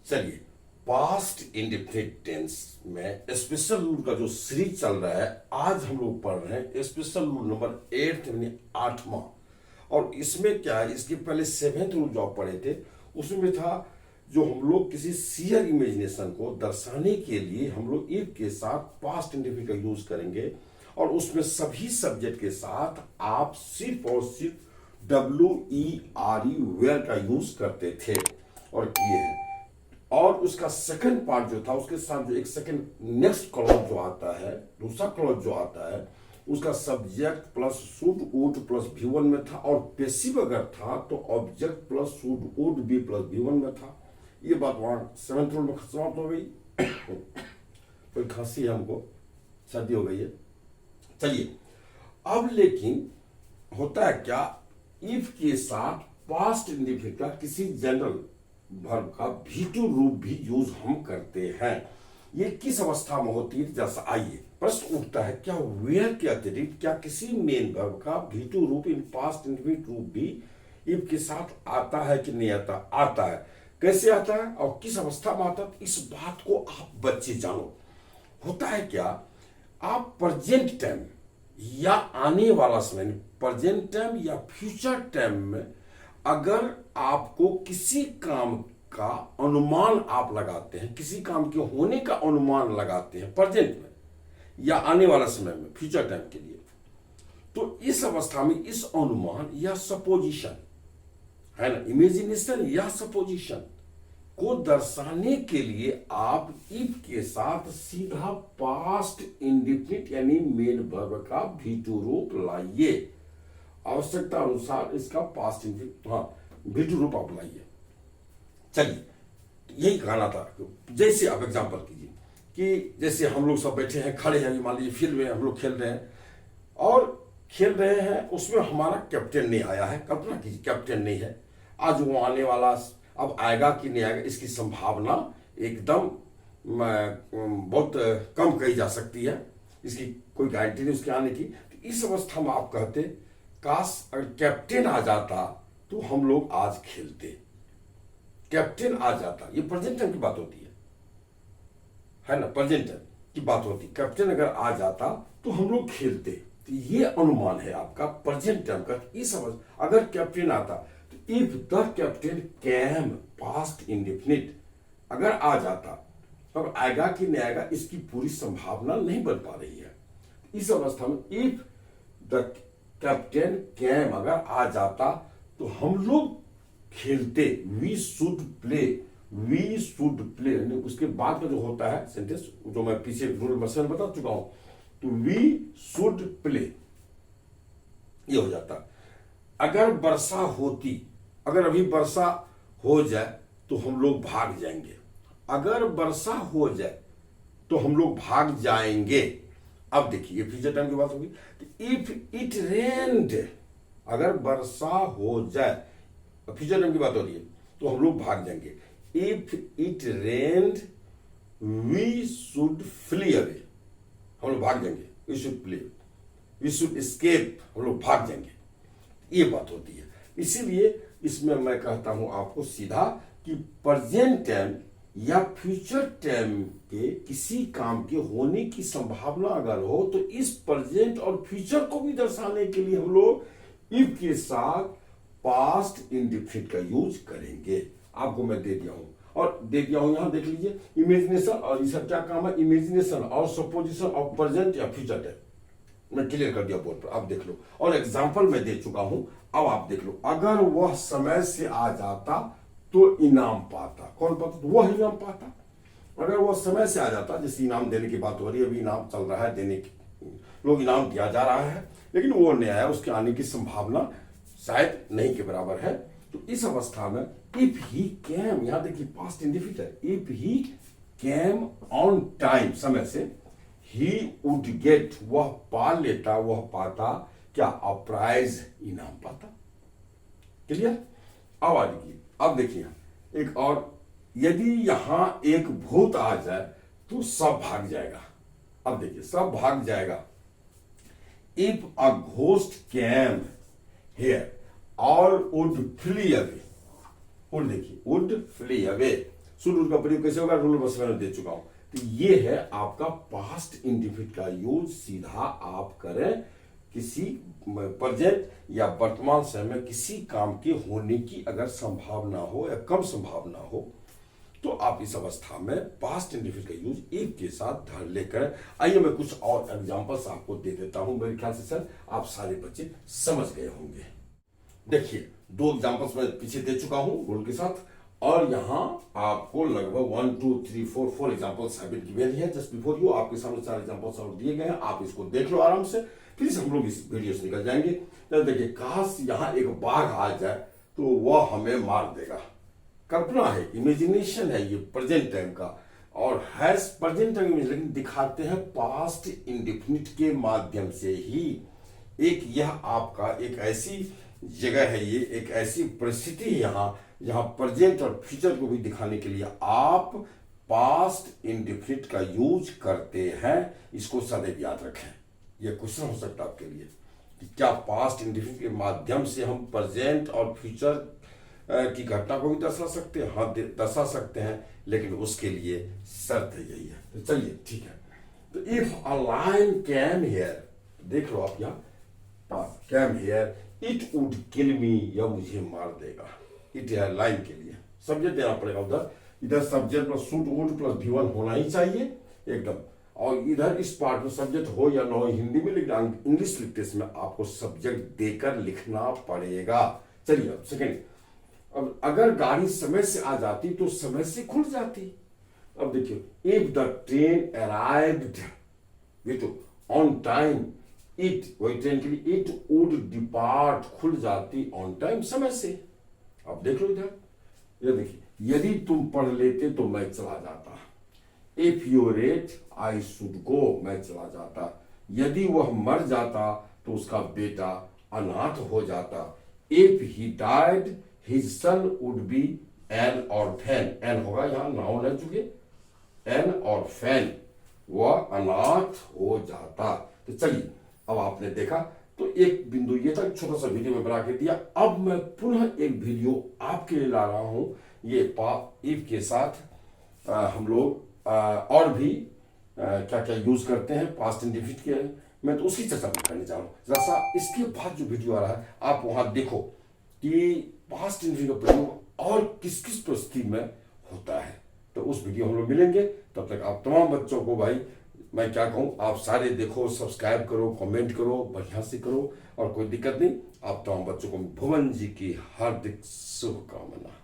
चलिए, past indefinite tense में special rule का जो सीरीज चल रहा है, आज हम लोग पढ़ रहे हैं स्पेशल रूल नंबर 8 यानी 8वां। और इसमें क्या है, इसके पहले 7th रूल जो आप पढ़े थे उसमें था जो हम लोग किसी सियर इमेजिनेशन को दर्शाने के लिए हम लोग इफ के साथ पास्ट इंडेफिनिट का यूज करेंगे, और उसमें सभी सब्जेक्ट के साथ आप सिर्फ और सिर्फ WERE वेयर का यूज करते थे और किए हैं। और उसका सेकंड पार्ट जो था, उसके साथ जो एक सेकंड नेक्स्ट क्लॉज जो आता है, दूसरा क्लॉज जो आता है, उसका subject plus should would plus V1 में था, और पैसिव अगर था तो object plus should would be plus V1 में था। ये बात वहां 7th रूल में समाप्त हो गई। कोई खांसी है, हमको सर्दी हो गई है। चलिए, अब लेकिन होता है क्या, इफ के साथ पास्ट इंडेफिनिट का किसी जनरल वर्ब का V2 रूप भी यूज हम करते हैं। ये किस अवस्था में होती है? जैसा आइए प्रश्न उठता है, क्या वेयर के अतिरिक्त क्या किसी मेन वर्ब का V2 रूप इन पास्ट इंडेफिनिट रूप भी इफ के साथ आता है कि नहीं आता? आता है। कैसे आता है और किस अवस्था में आता है, इस बात को आप बच्चे जानो। होता है क्या, आप प्रेजेंट टाइम या आने वाला समय, प्रेजेंट टाइम या फ्यूचर टाइम में अगर आपको किसी काम का अनुमान आप लगाते हैं, किसी काम के होने का अनुमान लगाते हैं प्रेजेंट में या आने वाला समय में, फ्यूचर टाइम के लिए, तो इस अवस्था में इस अनुमान या सपोजिशन है ना, इमेजिनेशन या सपोजिशन को दर्शाने के लिए आप इफ के साथ सीधा पास्ट इंडेफिनिट यानी मेन वर्ब का V2 रूप लाइए। आवश्यकता अनुसार इसका पास्ट इंडेफिनिट V2 रूप आप लाइए। चलिए, यही कहना था। जैसे आप एग्जांपल कीजिए कि जैसे हम लोग सब बैठे हैं, खड़े हैं, मान लीजिए फील्ड में हम लोग खेल रहे हैं और खेल रहे हैं, उसमें हमारा कैप्टन नहीं आया है। कल्पना कीजिए कैप्टन नहीं है, आज वो आने वाला, अब आएगा कि नहीं आएगा इसकी संभावना एकदम बहुत कम कही जा सकती है, इसकी कोई गारंटी नहीं उसके आने की। तो इस अवस्था में आप कहते, काश अगर कैप्टन आ जाता तो हम लोग आज खेलते। कैप्टन आ जाता, ये प्रेजेंट टाइम की बात होती है ना, प्रेजेंट टाइम की बात होती। कैप्टन अगर आ जाता तो हम लोग खेलते। तो ये अनुमान है आपका प्रेजेंट टाइम का। इस अवस्था अगर कैप्टन आता, if the captain came past indefinite, अगर आ जाता, अब आएगा कि नहीं आएगा इसकी पूरी संभावना नहीं बन पा रही है। इस अवस्था में इफ द कैप्टन कैम अगर आ जाता तो हम लोग खेलते। We should play, we should play, उसके बाद का जो होता है सेंटेंस, जो मैं पीछे रूल में बता चुका हूं, तो वी शुड प्ले ये हो जाता। अगर वर्षा होती, अगर अभी वर्षा हो जाए तो हम लोग भाग जाएंगे। अगर वर्षा हो जाए तो हम लोग भाग जाएंगे। अब देखिए फ्यूचर टाइम की बात होगी। इफ इट रेन्ड, अगर वर्षा हो जाए, फ्यूचर टाइम की बात हो रही है, तो हम लोग भाग जाएंगे। If it rained we should flee away, हम लोग भाग जाएंगे। We should flee, we should escape, हम लोग भाग जाएंगे। ये बात होती है। इसीलिए इसमें मैं कहता हूं आपको सीधा कि प्रेजेंट टाइम या फ्यूचर टाइम के किसी काम के होने की संभावना अगर हो, तो इस प्रेजेंट और फ्यूचर को भी दर्शाने के लिए हम लोग इफ के साथ पास्ट इंडेफिनिट का यूज करेंगे। आपको मैं दे दिया हूं, और दे दिया हूं यहां देख लीजिए, इमेजिनेशन, और इसका क्या काम है, इमेजिनेशन और सपोजिशन ऑफ प्रेजेंट या फ्यूचर टाइम। मैं क्लियर कर दिया बोर्ड पर, आप देख लो। और एग्जाम्पल मैं दे चुका हूं, अब आप देख लो। अगर वह समय से आ जाता तो इनाम पाता। कौन पाता? तो वह इनाम पाता। अगर वह समय से आ जाता, जैसे इनाम देने की बात हो रही है, अभी इनाम चल रहा है, देने की लोग इनाम दिया जा रहा है, लेकिन वो नहीं आया, उसके आने की संभावना शायद नहीं के बराबर है। तो इस अवस्था में इफ ही कैम, यहां देखिए पास्ट इंडेफिनिट है, if he cam on time, समय से, ही वुड गेट, वह पा लेता, वह पाता क्या? अ प्राइज, इनाम पाता। क्लियर? अब आ देखिए, अब देखिए एक और, यदि यहां एक भूत आ जाए तो सब भाग जाएगा। अब देखिए सब भाग जाएगा। If a ghost came here, all would flee away. Would देखिए, would flee away, should would का प्रयोग कैसे होगा, रूल बस मैंने दे चुका हूं। तो ये है आपका पास्ट इंडेफिनिट का यूज, सीधा आप करें किसी प्रेजेंट या वर्तमान समय में किसी काम के होने की अगर संभावना हो या कम संभावना हो, तो आप इस अवस्था में पास्ट इंडेफिनिट का यूज इफ के साथ धर लेकर। आइए मैं कुछ और एग्जांपल्स आपको दे देता हूं, मेरे ख्याल से सर आप सारे बच्चे समझ गए होंगे। देखिए 2 एग्जांपल्स मैं पीछे दे चुका हूं रूल के साथ, और यहां आपको लगभग 1 2 3 4 एग्जांपल्स हैव बीन गिवन है जस्ट बिफोर यू। आपके सामने 4 एग्जांपल्स और दिए गए हैं, आप इसको देख लो आराम से, फिर हम लोग इस वीडियो से निकल जाएंगे। तो देखिए, काश यहां एक बाघ आ जाए तो वह हमें मार देगा। कल्पना है, इमेजिनेशन है ये प्रेजेंट टाइम का, और हैज प्रेजेंट टाइम में, लेकिन दिखाते हैं पास्ट इंडेफिनिट के माध्यम से ही। एक यह आपका एक ऐसी जगह है, ये एक ऐसी परिस्थिति है यहाँ जहां प्रेजेंट और फ्यूचर को भी दिखाने के लिए आप पास्ट इंडेफिनिट का यूज करते हैं। इसको सदैव याद रखें। यह क्वेश्चन हो सकता है आपके लिए कि क्या पास्ट इंडेफिनिट के माध्यम से हम प्रेजेंट और फ्यूचर की घटना को भी दर्शा सकते हैं? हाँ, दर्शा सकते हैं, लेकिन उसके लिए शर्त यही है। तो चलिए ठीक है। तो if a lion came here, देख लो आप यहाँ came here, it would kill me, या मुझे मार देगा। इट है लाइन के लिए सब्जेक्ट देना पड़ेगा उधर, इधर subject plus should would plus V1 होना ही चाहिए एकदम, और इधर इस पार्ट में सब्जेक्ट हो या ना हो हिंदी में, लेकिन इंग्लिश लिखते समय आपको सब्जेक्ट देकर लिखना पड़ेगा। चलिए अब सेकेंड, अब अगर गाड़ी समय से आ जाती तो समय से खुल जाती। अब देखिए, if the train arrived with on time, it, वही ट्रेन के लिए, इट वुड डिपार्ट, खुल जाती ऑन टाइम, समय से। अब देख लो इधर, ये देखिए, यदि तुम पढ़ लेते तो मैं चला जाता। If you rate I should go, मैं चला जाता। यदि वह मर जाता तो उसका बेटा अनाथ हो जाता। If he died his son would be an orphan, an होगा यहां नाउन है चुके, एन ऑर्फेन, वह अनाथ हो जाता। तो चलिए, अब आपने देखा, तो एक बिंदु ये था, छोटा सा वीडियो में बना के दिया। अब मैं पुनः एक वीडियो आपके लिए ला रहा हूं, ये इफ के साथ हम लोग और भी क्या क्या यूज करते हैं पास्ट इंडेफिनिट के, मैं तो उसकी चर्चा करने जा रहा हूं। जरा सा इसके बाद जो वीडियो आ रहा है आप वहां देखो कि पास्ट इंडेफिनिट का प्रयोग और किस किस परिस्थिति में होता है। तो उस वीडियो हम लोग मिलेंगे, तब तक आप तमाम बच्चों को भाई मैं क्या कहूं, आप सारे देखो, सब्सक्राइब करो, कमेंट करो, बढ़िया से करो, और कोई दिक्कत नहीं। आप तमाम बच्चों को भुवन जी की हार्दिक शुभकामना।